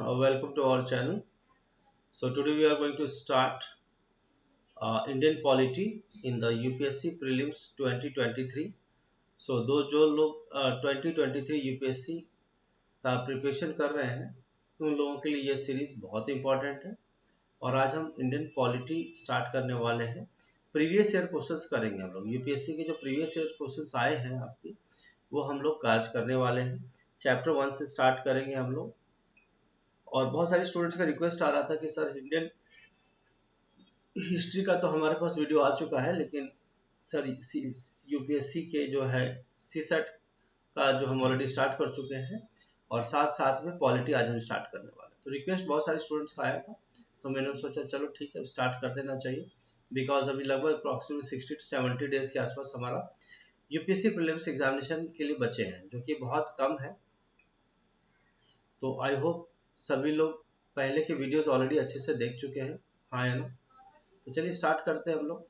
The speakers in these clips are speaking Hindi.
Welcome to our channel. So today we are going to start Indian polity in the UPSC prelims 2023. So जो लोग 2023 यूपीएससी का प्रिपरेशन कर रहे हैं उन लोगों के लिए ये सीरीज बहुत इंपॉर्टेंट है। और आज हम इंडियन पॉलिटी स्टार्ट करने वाले हैं। प्रीवियस ईयर क्वेश्चंस करेंगे हम लोग। यूपीएससी के जो प्रीवियस ईयर क्वेश्चंस आए हैं आपकी, वो हम लोग आज करने वाले हैं। चैप्टर 1 से स्टार्ट करेंगे हम लोग। और बहुत सारे स्टूडेंट्स का रिक्वेस्ट आ रहा था कि सर इंडियन हिस्ट्री का तो हमारे पास वीडियो आ चुका है, लेकिन सर यूपीएससी के जो है सीसेट का जो हम ऑलरेडी स्टार्ट कर चुके हैं, और साथ साथ में पॉलिटी आज हम स्टार्ट करने वाले हैं। तो रिक्वेस्ट बहुत सारे स्टूडेंट्स का आया था, तो मैंने सोचा चलो ठीक है स्टार्ट कर देना चाहिए। बिकॉज अभी लगभग अप्रॉक्सीमेटली 60 to 70 डेज के आसपास हमारा यूपीएससी प्रीलिम्स एग्जामिनेशन के लिए बचे हैं, जो कि बहुत कम है। तो आई होप सभी लोग पहले के वीडियोस ऑलरेडी अच्छे से देख चुके हैं, हाँ या ना। तो चलिए स्टार्ट करते हैं हम लोग,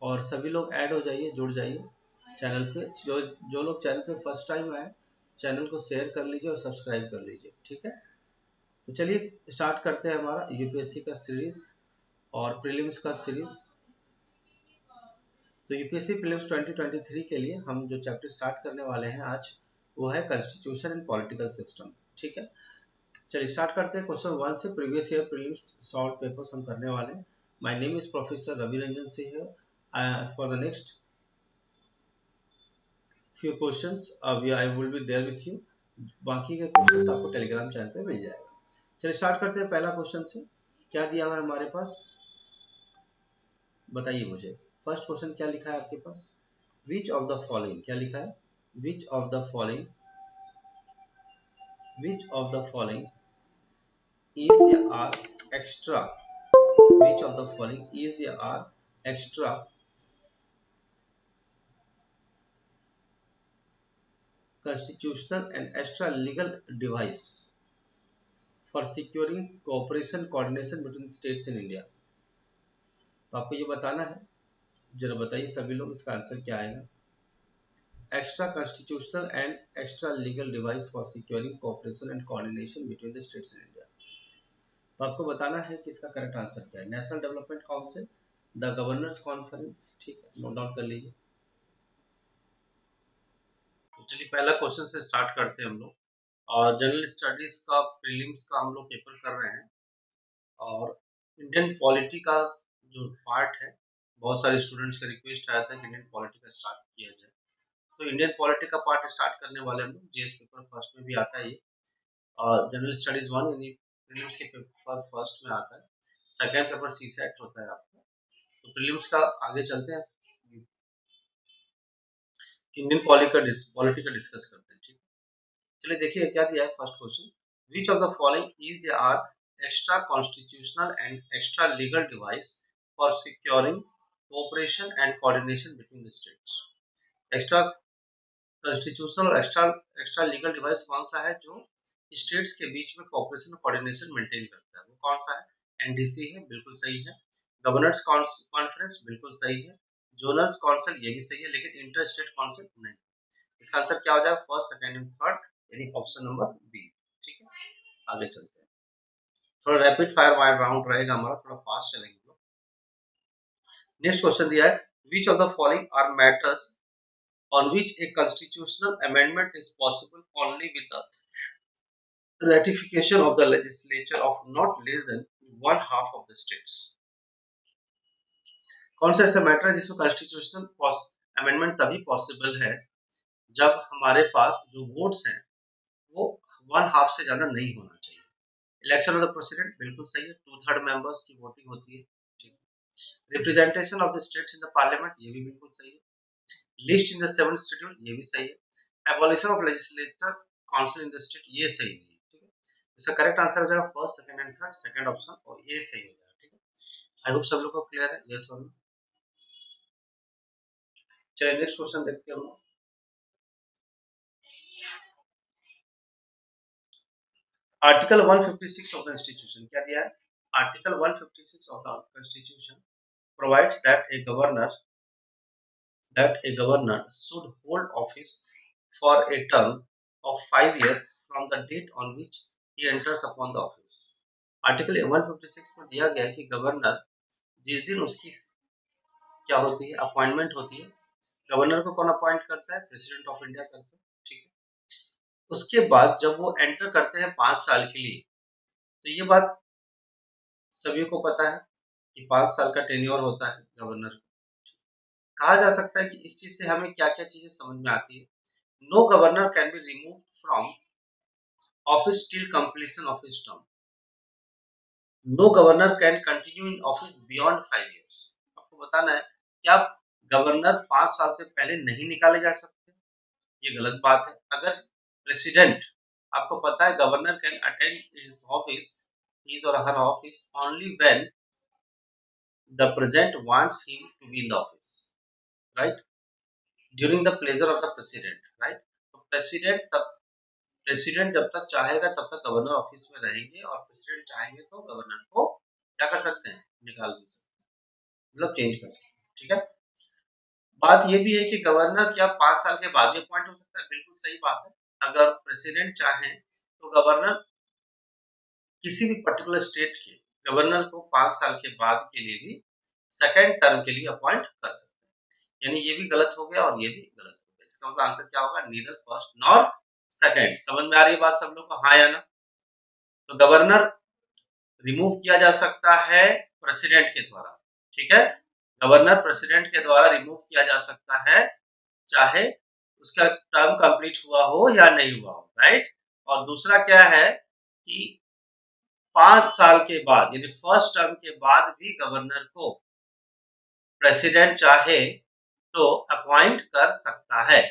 और सभी लोग ऐड हो जाइए, जुड़ जाइए चैनल पे। जो लोग चैनल पे फर्स्ट टाइम आए, चैनल को शेयर कर लीजिए और सब्सक्राइब कर लीजिए, ठीक है। तो चलिए स्टार्ट करते हैं हमारा यूपीएससी का सीरीज और प्रीलिम्स का सीरीज। तो यूपीएससी प्रीलिम्स 2023 के लिए हम जो चैप्टर स्टार्ट करने वाले हैं आज, वो है कॉन्स्टिट्यूशन एंड पॉलिटिकल सिस्टम, ठीक है। चलिए स्टार्ट करते हैं क्वेश्चन 1 से। Previous year prelims solve papers हम करने वाले हैं। My name is professor Ravi Ranjan Singh. For the next few questions I will be there with you। बाकी के क्वेश्चंस आपको टेलीग्राम चैनल पे मिल जाएगा। चलिए स्टार्ट करते हैं पहला क्वेश्चन से। क्या दिया हुआ है हमारे पास, बताइए मुझे। फर्स्ट क्वेश्चन क्या लिखा है आपके पास? विच ऑफ द फॉलोइंग, क्या लिखा है? Which of the following, which of the following is या are extra, which of the following is या are extra constitutional and extra legal device for securing cooperation coordination between states in India। तो आपको ये बताना है, जरा बताइए सभी लोग इसका आंसर क्या आएगा। Extra constitutional and extra legal device for securing cooperation and coordination between the states in India. तो आपको बताना है कि इसका करेक्ट आंसर क्या है। National development council, the governors conference, ठीक है, नोट डाउन कर लीजिए। तो चलिए पहला क्वेश्चन से स्टार्ट करते हैं हम लोग। और जनरल स्टडीज का प्रीलिम्स का हम लोग पेपर कर रहे हैं, और इंडियन पॉलिटी का जो पार्ट है, बहुत सारे स्टूडेंट्स का रिक्वेस्ट आया था कि इंडियन पॉलिटी का स्टार्ट किया जाए। तो इंडियन पॉलिटी का पार्ट स्टार्ट करने वाले हम लोग। जीएस पेपर फर्स्ट में भी आता है ये, और जनरल स्टडीज 1 यानी प्रीलिम्स के पेपर फर्स्ट में आता है। सेकंड पेपर सी सेट होता है आपका। तो प्रीलिम्स का आगे चलते हैं, इंडियन पॉलिटी का डिस्कस करते हैं, ठीक है। चलिए देखिए क्या दिया है first question. Which of the following is या are extra constitutional and extra legal device for securing cooperation and coordination between the states. Extra constitutional और एक्स्ट्रा लीगल डिवाइस कौन सा है जो स्टेट्स के बीच में कोऑपरेशन और कोऑर्डिनेशन मेंटेन करता है, वो कौन सा है? एनडीसी है, बिल्कुल सही है। गवर्नर्स कॉन्फ्रेंस, बिल्कुल सही है। जोनल काउंसिल, ये भी सही है, लेकिन इंटर स्टेट काउंसिल नहीं। इसका आंसर क्या हो जाएगा? फर्स्ट, सेकंड एंड थर्ड, यानी ऑप्शन नंबर बी, ठीक है। आगे चलते हैं, थोड़ा रैपिड फायर वायर राउंड रहेगा हमारा, थोड़ा फास्ट चलेंगे। नेक्स्ट क्वेश्चन दिया है, which of the following are matters on which a constitutional amendment is possible only with the ratification of the legislature of not less than one half of the states। कौन सा ऐसा मैटर है जिसमें कॉन्स्टिट्यूशनल अमेंडमेंट तभी पॉसिबल है जब हमारे पास जो वोट्स हैं वो 1/2 से ज्यादा नहीं होना चाहिए। इलेक्शन ऑफ द प्रेसिडेंट, बिल्कुल सही है, 2/3 मेंबर्स की वोटिंग होती है, ठीक है। Representation of the states in the parliament, ये भी बिल्कुल सही है। List in the 7th schedule, ये भी सही है। Abolition of legislator council in the state, ये सही नहीं है, ठीक है। इसका करेक्ट आंसर हो जाएगा first, second and third, second option, और ये सही हो जाएगा, ठीक है। आई होप सब लोग को क्लियर है, यस और नो। चलिए नेक्स्ट क्वेश्चन देखते हैं हम। आर्टिकल 156 ऑफ द कॉन्स्टिट्यूशन, क्या दिया है? Article 156 of the constitution provides that a governor should hold office for a term of 5 years from the date on which he enters upon the office. Article 156 में दिया गया है कि गवर्नर जिस दिन उसकी क्या होती है, अपॉइंटमेंट होती है, गवर्नर को कौन अपॉइंट करता है? प्रेसिडेंट ऑफ इंडिया करता है, ठीक है। उसके बाद जब वो एंटर करते हैं 5 साल के लिए, तो ये बात सभी को पता है कि 5 साल का टेन्योर होता है गवर्नर। कहा जा सकता है कि इस चीज से हमें क्या क्या चीजें समझ में आती है। No governor can be remove from office till completion of his term. No governor can continue in office beyond 5 years। आपको बताना है क्या गवर्नर 5 साल से पहले नहीं निकाले जा सकते? ये गलत बात है। अगर प्रेसिडेंट, आपको पता है governor can attend his office, his और her office only when the president wants him to be in the office, right, during the pleasure of the president, right. तो प्रेसिडेंट जब तक चाहेगा तब तक गवर्नर ऑफिस में रहेंगे, और प्रेसिडेंट चाहेंगे तो गवर्नर को क्या कर सकते हैं? निकाल भी सकते हैं, मतलब चेंज कर सकते हैं, ठीक है। बात ये भी है कि गवर्नर क्या 5 साल के बाद भी अपॉइंट हो सकता है? बिल्कुल सही बात है। अगर प्रेसिडेंट चाहे तो गवर्नर किसी भी पर्टिकुलर स्टेट के गवर्नर को 5 साल के बाद के लिए भी सेकेंड टर्म के लिए अपॉइंट कर सकते हैं। यानी ये भी गलत हो गया और ये भी गलत हो गया। इसका मतलब आंसर क्या होगा? Neither first nor second. समझ में आ रही है बात सब लोग को? हाँ या ना? तो गवर्नर रिमूव किया जा सकता है प्रेसिडेंट के द्वारा, ठीक है। गवर्नर प्रेसिडेंट के द्वारा रिमूव किया जा सकता है, चाहे उसका टर्म कंप्लीट हुआ हो या नहीं हुआ हो, राइट। और दूसरा क्या है कि 5 साल के बाद यानी फर्स्ट टर्म के बाद भी गवर्नर को प्रेसिडेंट चाहे तो अपॉइंट कर सकता है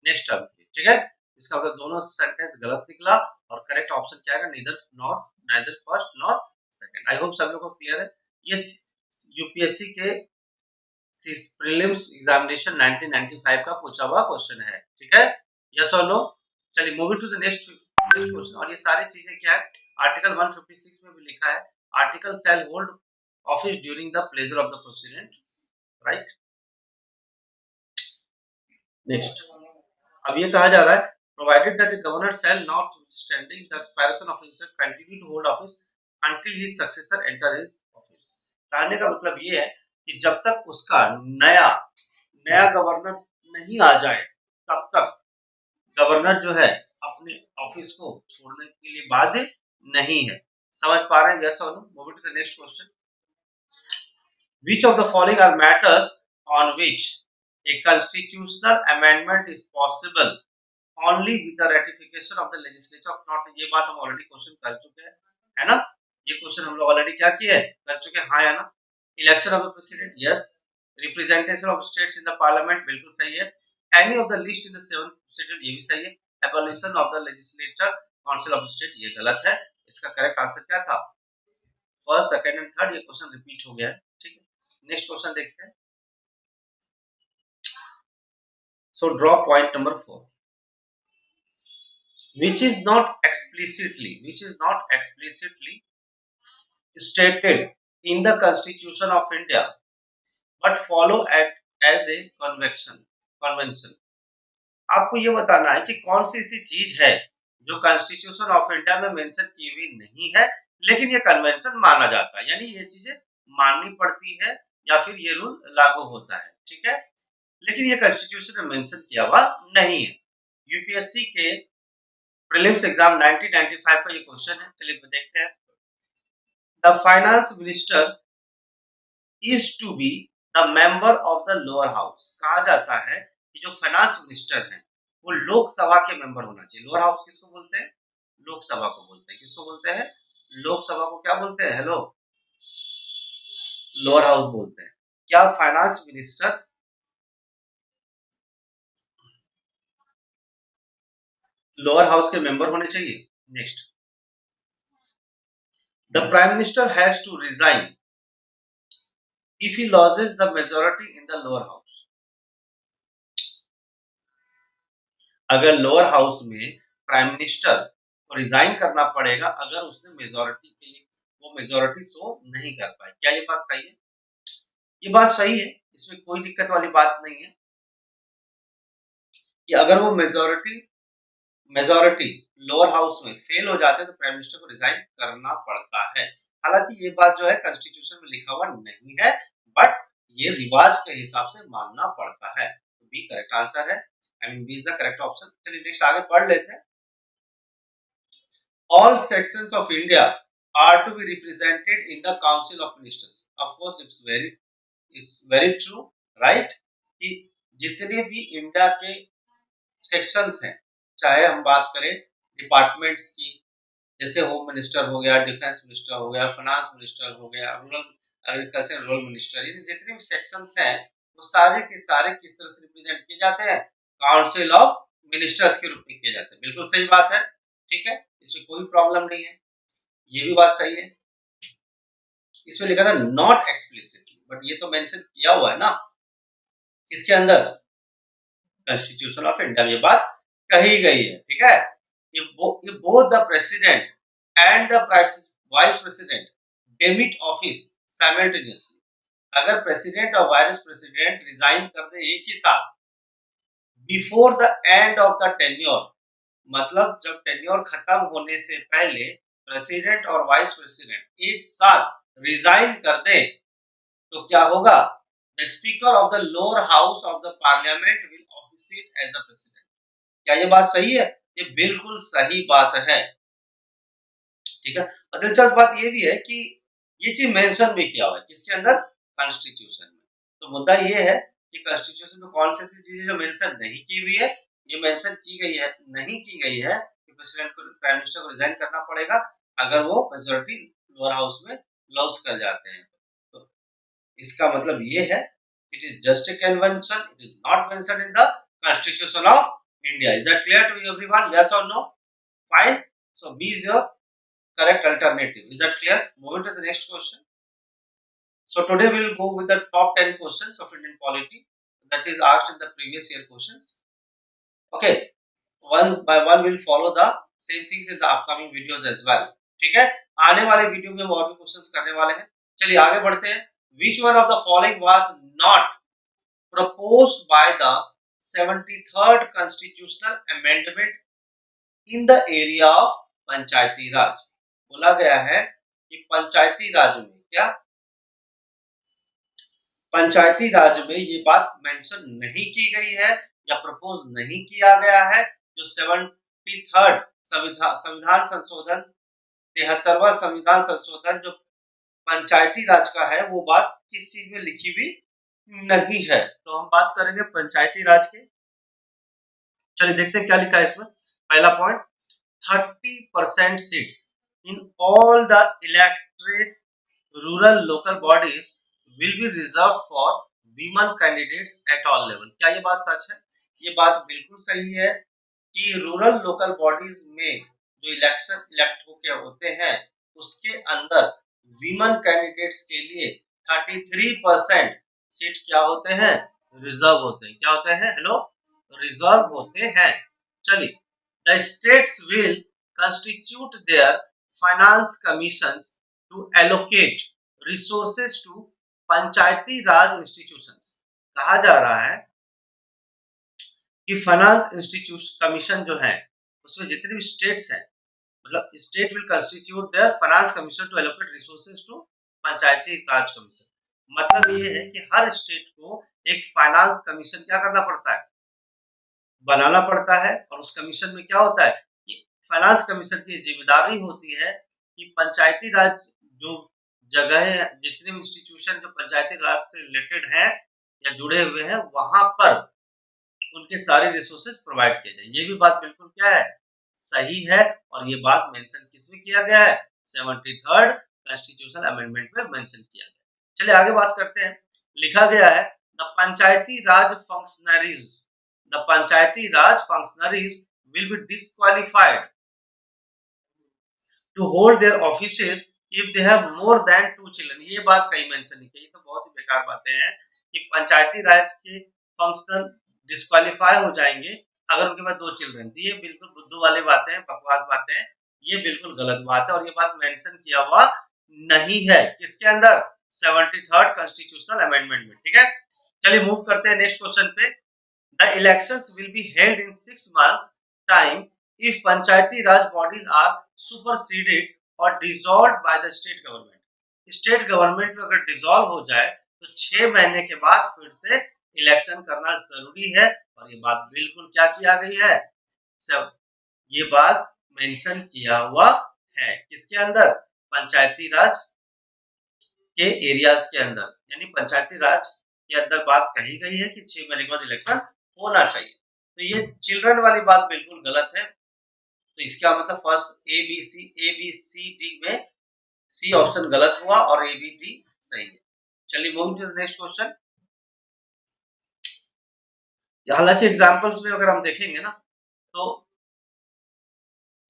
नेक्स्ट टर्म के लिए, ठीक है। इसका मतलब दोनों सेंटेंस गलत निकला और करेक्ट ऑप्शन क्या आएगा? Neither first nor second. I hope सब लोगों को क्लियर है। ये यूपीएससी के प्रीलिम्स एग्जामिनेशन 1995 का पूछा हुआ क्वेश्चन है, ठीक है। यस और नो? चलिए moving to the next question. और ये सारी चीजें क्या है? आर्टिकल 156 में भी लिखा है, article shall hold office during the pleasure of the president, right. Next, अब ये कहा जा रहा है provided that the governor shall notwithstanding the expiration of his term continue to hold office until his successor enter his office. कहने का मतलब ये है कि जब तक उसका नया नया गवर्नर नहीं आ जाए तब तक गवर्नर जो है अपने ऑफिस को छोड़ने के लिए बाध्य नहीं है। समझ पा रहे हैं? यस और no? Moving to the next question. Which of the following are matters on which a constitutional amendment is possible only with the ratification of the legislature of not? ये बात हम ऑलरेडी क्वेश्चन कर चुके हैं, है ना। ये क्वेश्चन हम लोग ऑलरेडी क्या किए हैं? कर चुके हैं, हाँ या ना। Election of the president, yes. Representation of states in the parliament, बिल्कुल सही है। Any of the list in the 7th schedule, ये भी सही है। Abolition of the legislature council of state, ये गलत है। इसका करेक्ट आंसर क्या था? First, second and third. ये क्वेश्चन रिपीट हो गया है, ठीक है। नेक्स्ट क्वेश्चन देखते हैं। So draw point number 4. Which is not explicitly stated in the Constitution of India, but follow as a convention. आपको ये बताना है कि कौन सी ऐसी चीज है जो कॉन्स्टिट्यूशन ऑफ इंडिया में मेंशन की हुई नहीं है, लेकिन ये कन्वेंशन माना जाता है, यानी ये चीजें माननी पड़ती है या फिर ये रूल लागू होता है, ठीक है। लेकिन ये कॉन्स्टिट्यूशन में मेंशन किया हुआ नहीं है। यूपीएससी के प्रीलिम्स एग्जाम 1995 का ये क्वेश्चन है। चलिए देखते हैं। The finance minister is to be the member of the lower house. कहा जाता है कि जो फाइनेंस मिनिस्टर है वो लोकसभा के मेंबर होना चाहिए। लोअर हाउस किसको बोलते हैं? लोकसभा को बोलते हैं। किसको बोलते हैं? लोकसभा को क्या बोलते हैं? हेलो, लोअर हाउस बोलते हैं। क्या फाइनेंस मिनिस्टर लोअर हाउस के मेंबर होने चाहिए? Next, the prime minister has to resign if he loses the majority in the lower house। अगर लोअर हाउस में प्राइम मिनिस्टर को रिजाइन करना पड़ेगा अगर उसने मेजोरिटी के लिए वो मेजोरिटी शो नहीं कर पाए। क्या ये बात सही है? ये बात सही है, इसमें कोई दिक्कत वाली बात नहीं है कि अगर वो मेजोरिटी मेजोरिटी लोअर हाउस में फेल हो जाते हैं तो प्राइम मिनिस्टर को रिजाइन करना पड़ता है। हालांकि ये बात जो है कॉन्स्टिट्यूशन में लिखा हुआ नहीं है, बट ये रिवाज के हिसाब से मानना पड़ता है। तो बी करेक्ट आंसर है, I mean B is the correct option. चलिए नेक्स्ट आगे पढ़ लेते हैं। All sections of India are to be represented in the Council of Ministers. Of course, it's very true, right? कि जितने भी इंडिया के सेक्शंस हैं, चाहे हम बात करें डिपार्टमेंट्स की, जैसे होम मिनिस्टर हो गया, डिफेंस मिनिस्टर हो गया, फाइनेंस मिनिस्टर हो गया, रूरल एग्रीकल्चर रूरल मिनिस्टर, ये जितने भी सेक्शंस हैं वो सारे के सारे किस तरह से रिप्रेजेंट किए जाते हैं? काउंसिल ऑफ मिनिस्टर्स के रूप में किए जाते हैं। बिल्कुल सही बात है, ठीक है, इसमें कोई प्रॉब्लम नहीं है, ये भी बात सही है। इसमें लिखा था नॉट एक्सप्लिसिटली, बट ये तो मेंशन किया हुआ है ना किसके अंदर? कॉन्स्टिट्यूशन ऑफ इंडिया में ये बात कही गई है, ठीक है। if both the president and the vice president demit office simultaneously, अगर प्रेसिडेंट और वाइस प्रेसिडेंट रिजाइन कर दे एक ही साथ before the end of the tenure, मतलब जब टेन्योर खत्म होने से पहले प्रेसिडेंट और वाइस प्रेसिडेंट एक साथ रिजाइन कर दे तो क्या होगा? The speaker of the lower house of the parliament will officiate as the president. क्या ये बात सही है? ये बिल्कुल सही बात है, ठीक है। और दिलचस्प बात ये भी है कि ये चीज मेंशन भी किया हुआ है किसके अंदर? कॉन्स्टिट्यूशन में। तो मुद्दा ये है कि कॉन्स्टिट्यूशन में कौन सी ऐसी चीजें जो मेंशन नहीं की हुई है, ये मेंशन की गई है, नहीं की गई है कि प्रेसिडेंट को, प्राइम मिनिस्टर को रिजाइन करना पड़ेगा अगर वो मेजोरिटी लोअर हाउस में लॉस कर जाते हैं। तो इसका मतलब ये है it is just a convention, it is not mentioned in the constitution of India. Is that clear to everyone? Yes or no? Fine. So B is your correct alternative. Is that clear? Moving to the next question. So today we will go with the top 10 questions of Indian polity that is asked in the previous year questions. Okay. One by one we will follow the same things in the upcoming videos as well. ठीक है? आने वाले वीडियो में हम और भी क्वेश्चंस करने वाले हैं। चलिए आगे बढ़ते हैं। Which one of the following was not proposed by the 73rd constitutional amendment in the area of पंचायती राज? बोला गया है कि पंचायती राज में क्या, पंचायती राज में ये बात मेंशन नहीं की गई है या प्रपोज नहीं किया गया है। जो 73rd संविधान संशोधन, 73वां संविधान संशोधन जो पंचायती राज का है, वो बात किस चीज में लिखी हुई नहीं है। तो हम बात करेंगे पंचायती राज के। चलिए देखते हैं क्या लिखा है इसमें। पहला point, 30% seats in all the electorate rural local bodies will be reserved for women candidates at all level। क्या ये बात सच है? ये बात बिल्कुल सही है कि रूरल लोकल बॉडीज में जो इलेक्शन इलेक्ट होते हैं उसके अंदर वीमेन कैंडिडेट्स के लिए 33% सीट क्या होते हैं? रिजर्व होते हैं। क्या होते हैं? हेलो, रिजर्व होते हैं। चलिए, the states will constitute their finance commissions to allocate resources to Panchayati Raj institutions. कहा जा रहा है कि फाइनेंस इंस्टीट्यूशन कमीशन जो है उसमें जितने भी स्टेट्स हैं, मतलब state will constitute their finance commission to allocate resources to Panchayati Raj commission. मतलब ये है कि हर स्टेट को एक फाइनेंस कमीशन क्या करना पड़ता है? बनाना पड़ता है। और उस कमीशन में क्या होता है कि फाइनेंस कमीशन की जिम्मेदारी होती है कि पंचायती राज जो जगह है, जितने इंस्टीट्यूशन जो पंचायती राज से रिलेटेड हैं या जुड़े हुए हैं, वहां पर उनके सारे रिसोर्सेज प्रोवाइड किए जाए। ये भी बात बिल्कुल क्या है? सही है। और ये बात मेंशन किसमें किया गया है? 73rd कॉन्स्टिट्यूशनल अमेंडमेंट में मेंशन किया गया। चलिए आगे बात करते हैं। लिखा गया है the Panchayati Raj functionaries, the panchayati raj functionaries will be disqualified to hold their offices if they have more than 2 children। ये बात कहीं मेंशन नहीं की, तो बहुत ही बेकार बातें हैं कि पंचायती राज के फंक्शन डिस्क्वालीफाई हो जाएंगे अगर उनके पास 2 चिल्ड्रन। ये बिल्कुल बुद्धू वाली बातें हैं, बकवास बातें हैं, ये बिल्कुल गलत बात है और ये बात मेंशन किया हुआ नहीं है किसके अंदर? 73rd कॉन्स्टिट्यूशनल अमेंडमेंट में। ठीक है, चलिए मूव करते हैं नेक्स्ट क्वेश्चन पे। The elections will be held in 6 months time if Panchayati Raj bodies are superseded or dissolved by the state government. State government में अगर डिसॉल्व हो जाए तो 6 महीने के बाद फिर से इलेक्शन करना जरूरी है। और ये बात बिल्कुल क्या किया गई है, सब ये बात मेंशन किया हुआ है किसके अंदर, पंचायती राज के एरियाज के अंदर, यानी पंचायती राज के अंदर बात कही गई है कि 6 महीने के बाद इलेक्शन होना चाहिए। तो ये चिल्ड्रन वाली बात बिल्कुल गलत है। तो इसका मतलब first A B C D में सी ऑप्शन गलत हुआ और ए बी डी सही है। चलिए move to the next question. हालांकि एग्जांपल्स में अगर हम देखेंगे ना तो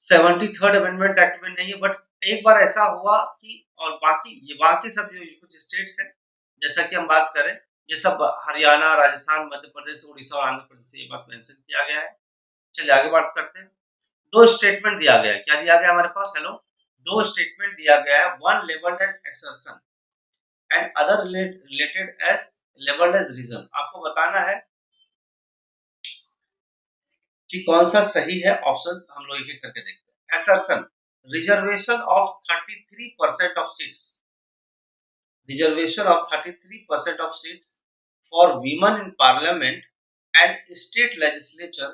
73rd अमेंडमेंट एक्ट में नहीं है, बट एक बार ऐसा हुआ कि, और बाकी सब जो कुछ स्टेट्स हैं जैसा कि हम बात करें, ये सब हरियाणा, राजस्थान, मध्य प्रदेश, उड़ीसा और आंध्र प्रदेश से ये बात मेंशन किया गया है। चलिए आगे बात करते हैं। दो स्टेटमेंट दिया गया है, क्या दिया गया हमारे पास, हेलो, दो स्टेटमेंट दिया गया है, one labelled as assertion and other related as labelled as reason. आपको बताना है कि कौन सा सही है, ऑप्शंस हम लोग एक एक करके देखते हैं। Assertion, reservation of 33% of seats, reservation of 33% of seats for women in parliament and state legislature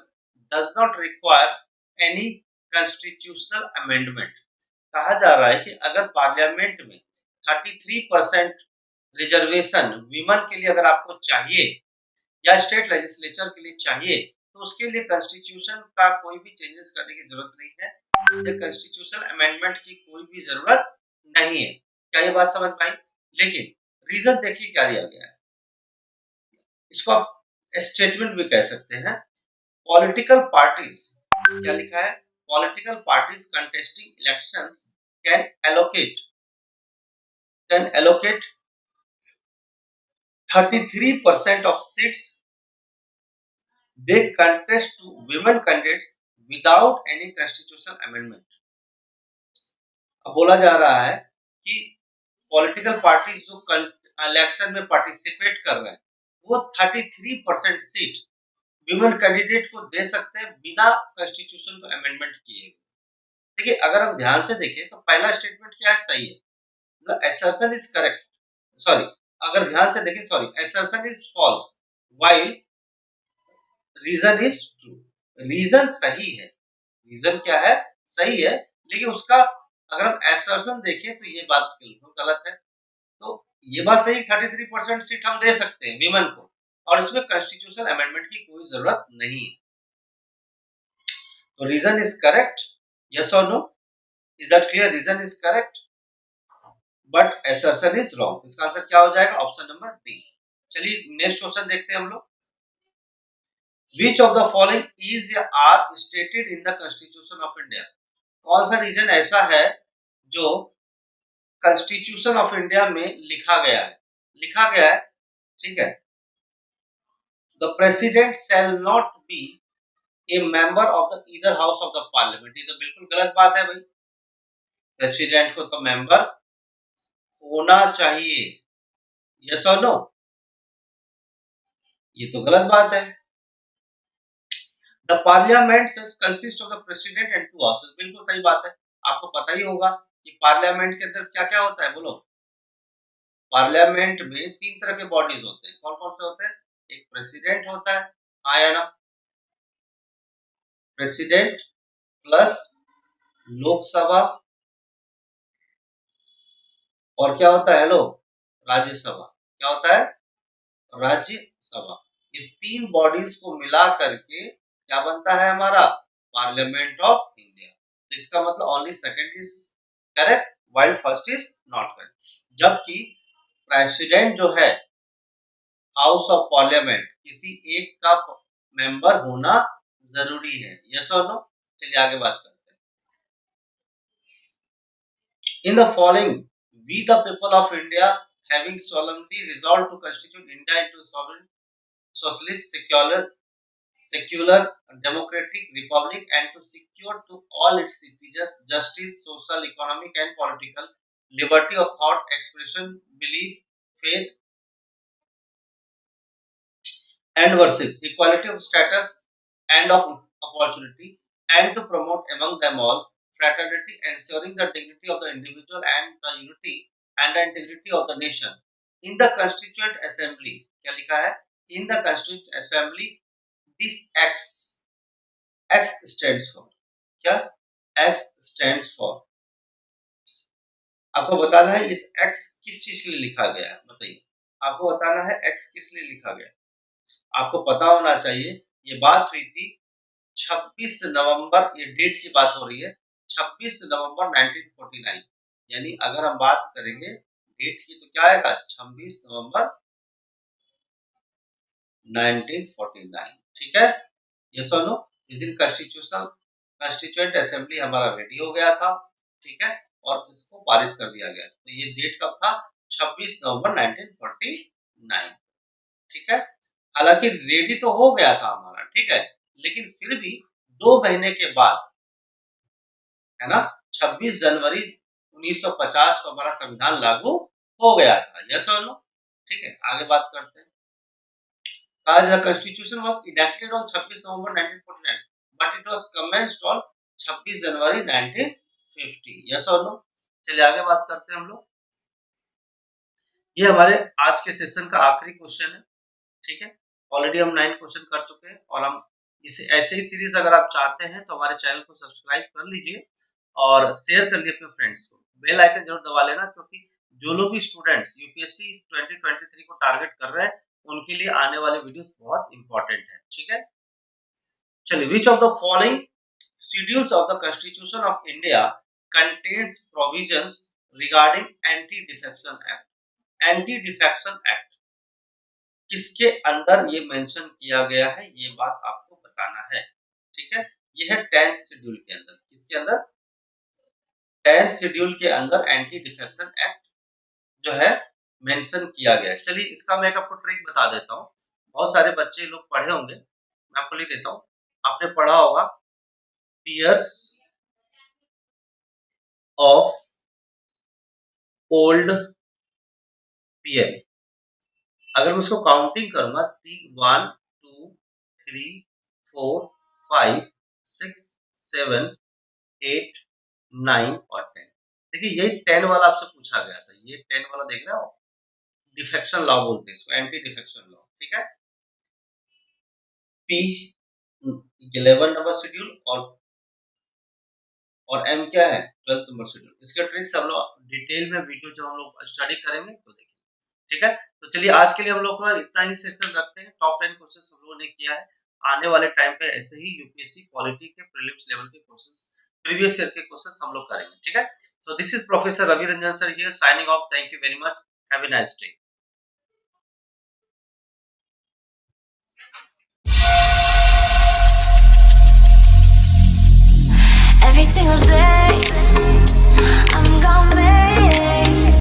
does not require any constitutional amendment. कहा जा रहा है कि अगर पार्लियामेंट में 33% रिजर्वेशन वीमेन के लिए अगर आपको चाहिए या स्टेट लेजिस्लेचर के लिए चाहिए तो उसके लिए कॉन्स्टिट्यूशन का कोई भी चेंजेस करने की जरूरत नहीं है, या कॉन्स्टिट्यूशनल अमेंडमेंट की कोई भी जरूरत नहीं है। क्या ये बात समझ पाई? लेकिन रीजन देखिए क्या दिया गया है, इसको आप स्टेटमेंट भी कह सकते हैं। पॉलिटिकल पार्टीज, क्या लिखा है, political parties contesting elections can allocate 33% of seats they contest to women candidates without any constitutional amendment। अब बोला जा रहा है कि पॉलिटिकल पार्टी जो इलेक्शन में पार्टिसिपेट कर रहे हैं वो 33% सीट विमेन कैंडिडेट को दे सकते हैं बिना कॉन्स्टिट्यूशन को अमेंडमेंट किए। देखिए अगर हम ध्यान से देखें तो पहला स्टेटमेंट क्या है, सही है, मतलब assertion इज करेक्ट, सॉरी अगर ध्यान से देखें, sorry assertion is false while reason is true. Reason सही है, रीजन क्या है, सही है, लेकिन उसका अगर हम assertion देखें तो ये बात बिल्कुल गलत है। तो ये बात सही, 33% सीट हम दे सकते हैं विमेन को और इसमें कॉन्स्टिट्यूशनल अमेंडमेंट की कोई जरूरत नहीं है। तो रीजन इज करेक्ट, यस और no, is that clear? Reason is correct but assertion is wrong. इसका आंसर क्या हो जाएगा, ऑप्शन नंबर डी। चलिए नेक्स्ट क्वेश्चन देखते हैं हम लोग। Which of the following is या are stated in the Constitution of India? कौन सा रीजन ऐसा है जो कॉन्स्टिट्यूशन ऑफ इंडिया में लिखा गया है, ठीक है, the president shall not be A member of the either house of the parliament. ये तो बिल्कुल गलत बात है भाई, प्रेसिडेंट को तो मेंबर होना चाहिए, यस और नो, ये तो गलत बात है। The parliament consist of the president and 2 houses, बिल्कुल सही बात है। आपको पता ही होगा कि पार्लियामेंट के अंदर क्या क्या होता है, बोलो। पार्लियामेंट में 3 तरह के बॉडीज होते हैं, कौन कौन से होते हैं, एक प्रेसिडेंट होता है, हाँ या ना, प्रेसिडेंट प्लस लोकसभा, और क्या होता है, हेलो, राज्यसभा। क्या होता है, राज्यसभा। ये 3 बॉडीज को मिला करके क्या बनता है हमारा, पार्लियामेंट ऑफ इंडिया। तो इसका मतलब only second is correct while first is not correct. जबकि प्रेसिडेंट जो है हाउस ऑफ पार्लियामेंट किसी एक का मेंबर होना जरूरी है, यस और नो। चलिए आगे बात करते हैं। In the following we the people of India having solemnly resolved to constitute India into a sovereign socialist secular democratic republic and to secure to all its citizens justice, social, economic and political liberty of thought, expression, belief, faith and worship, equality of status and of opportunity, and to promote among them all fraternity, ensuring the dignity of the individual and the unity and the integrity of the nation. In the Constituent Assembly, क्या लिखा है? In the Constituent Assembly, this X stands for क्या? X stands for, आपको बताना है इस X किस चीज के लिए लिखा गया है, बताइए। आपको बताना है X किस लिए लिखा गया है। आपको पता होना चाहिए, ये बात हुई थी 26 नवंबर, ये डेट की बात हो रही है 26 नवंबर 1949, यानी अगर हम बात करेंगे डेट की तो क्या आएगा 26 नवंबर 1949, ठीक है। ये सुनो, इस दिन कॉन्स्टिट्यूएंट असेंबली हमारा रेडी हो गया था, ठीक है, और इसको पारित कर दिया गया। तो ये डेट कब था? 26 नवंबर 1949, ठीक है। हालांकि रेडी तो हो गया था हमारा, ठीक है, लेकिन फिर भी 2 महीने के बाद, है ना, 26 जनवरी 1950 को हमारा संविधान लागू हो गया था। यस और नो? ठीक है, आगे बात करते हैं। The Constitution was enacted on 26 November 1949, but it was commenced on 26 January 1950. Yes और नो? चलिए आगे बात करते हैं हम लोग। ये हमारे आज के सेशन का आखिरी क्वेश्चन है, ठीक है। ऑलरेडी हम 9 क्वेश्चन कर चुके हैं, और हम इसे ऐसे ही सीरीज अगर आप चाहते हैं तो हमारे चैनल को सब्सक्राइब कर लीजिए और शेयर कर लीजिए अपने फ्रेंड्स को। बेल आइकन जरूर दबा लेना, क्योंकि जो लोग भी स्टूडेंट्स यूपीएससी 2023 को टारगेट कर रहे हैं उनके लिए आने वाले वीडियोस बहुत इंपॉर्टेंट है, ठीक है। चलिए, विच of the following schedules of the constitution of India contains provisions regarding anti defection act? Anti defection act किसके अंदर ये मेंशन किया गया है, ये बात आपको बताना है, ठीक है। ये है 10th शेड्यूल के अंदर। किसके अंदर? 10th शेड्यूल के अंदर एंटी डिफेक्शन एक्ट जो है मेंशन किया गया है। चलिए, इसका मैं आपको ट्रिक बता देता हूँ। बहुत सारे बच्चे लोग पढ़े होंगे, मैं आपको लिख देता हूँ। आपने पढ़ा होगा टीयर्स ऑफ ओल्ड पीएल। अगर मैं उसको काउंटिंग करूंगा, 1 2 3 4 5 6 7 8 9 और 10। देखिए, यही 10 वाला आपसे पूछा गया था। ये 10 वाला देख रहे हो, डिफेक्शन लॉ बोलते हैं इसको, एंटी डिफेक्शन लॉ, ठीक है। पी 11 नंबर शेड्यूल, और एम क्या है 12 नंबर शेड्यूल। इसके ट्रिक्स हम लोग डिटेल में वीडियो जब हम लोग स्टडी करेंगे तो देखेंगे, ठीक है। तो चलिए, आज के लिए हम लोग का इतना ही सेशन रखते हैं। टॉप 10 क्वेश्चन हम लोगों ने किया है। आने वाले टाइम पे ऐसे ही यूपीएससी क्वालिटी के प्रीलिम्स लेवल के क्वेश्चंस, प्रीवियस ईयर के क्वेश्चंस हम लोग करेंगे, ठीक है। So this is Professor Ravi Ranjan sir here signing off. Thank you very much. Have a nice day.